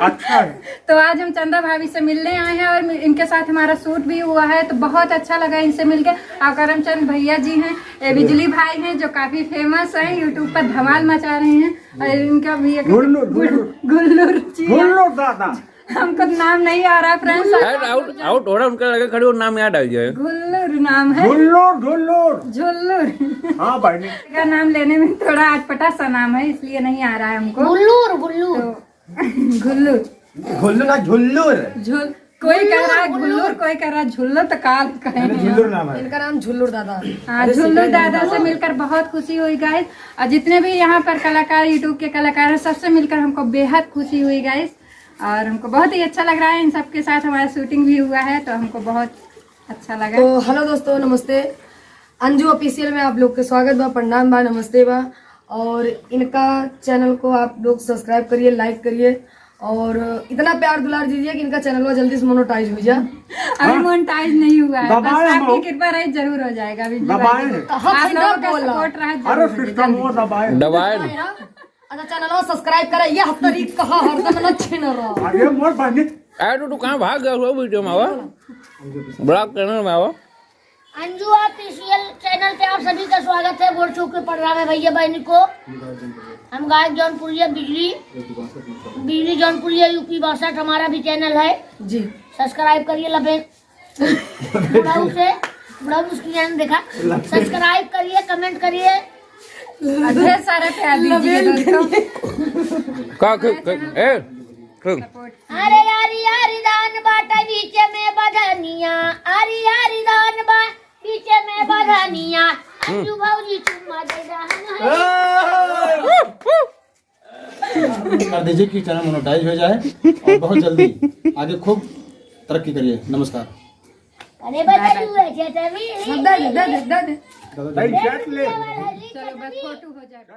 अच्छा है। तो आज हम चंदा भाभी से मिलने आए हैं और इनके साथ हमारा शूट भी हुआ है, तो बहुत अच्छा लगा इनसे मिलके। और करमचंद भैया जी हैं, ये बिजली भाई हैं जो काफी फेमस हैं, यूट्यूब पर धमाल मचा रहे हैं। और इनका भी एक गुल्लूर जी है। दादा हमको नाम नहीं आ रहा फ्रेंड्स, आउट हो रहा उनका लगे खड़े और नाम याद आ गया। गुल्लूर नाम है, झुल्लूर। हाँ भाई का नाम लेने में थोड़ा अटपटा सा नाम है, इसलिए नहीं आ रहा है हमको। गुल्लूर गुल्लूर झुल, कोई कह रहा है गुल्लूर, कोई कह रहा है झुल्लूर, तो काल कहेंगे। नाम है इनका नाम झुल्लूर दादा। हाँ, झुल्लूर दादा से मिलकर बहुत खुशी हुई गाइस। और जितने भी यहाँ पर कलाकार, यूट्यूब के कलाकार हैं, सबसे मिलकर हमको बेहद खुशी हुई गाइस। और हमको बहुत ही अच्छा लग रहा है, इन सबके साथ हमारा शूटिंग भी हुआ है, तो हमको बहुत अच्छा लगा। तो हेलो दोस्तों, नमस्ते। अंजू ऑफिशियल में आप लोग के स्वागत बा, प्रणाम बा, नमस्ते बा। और इनका चैनल को आप लोग सब्सक्राइब करिए, लाइक करिए और इतना प्यार दुलार दीजिए कि इनका चैनल जल्दी से मोनेटाइज हो जाए। अभी मोनेटाइज नहीं हुआ है, बस आपकी कृपा रही जरूर हो जाएगा। अभी आप लोगों का सपोर्ट रहा दबाए अच्छा, चैनल सब्सक्राइब करें, ये तरीक कहा हरदम अच्छे न रहा। अरे तू कहाँ भाग गया हुआ वीडियो में आवा, बड़ा चैनल में आवा। अंजू ऑफिशियल चैनल पे आप सभी का स्वागत है। बोल चौक के प्रोग्राम है भैया बहनी को। हम गायक जौनपुरिया बिजली जौनपुरिया यूपी 62 हमारा भी चैनल है जी। सब्सक्राइब करिए। बड़ा मुश्किल देखा। सब्सक्राइब करिए, कमेंट करिए, ढेर सारे प्यार दीजिए दोस्तों। अरे यारी यारी दान बाटा बीच में बधनिया, अरे यारी दान बा बीच में बधनिया, अंजू भौजी चुम्मा दे कर दीजिए कि चैनल मोनेटाइज हो जाए और बहुत जल्दी आगे खूब तरक्की करिए। नमस्कार। अरे बताइए वैसे तभी चलो बस फोटो हो जाएगा।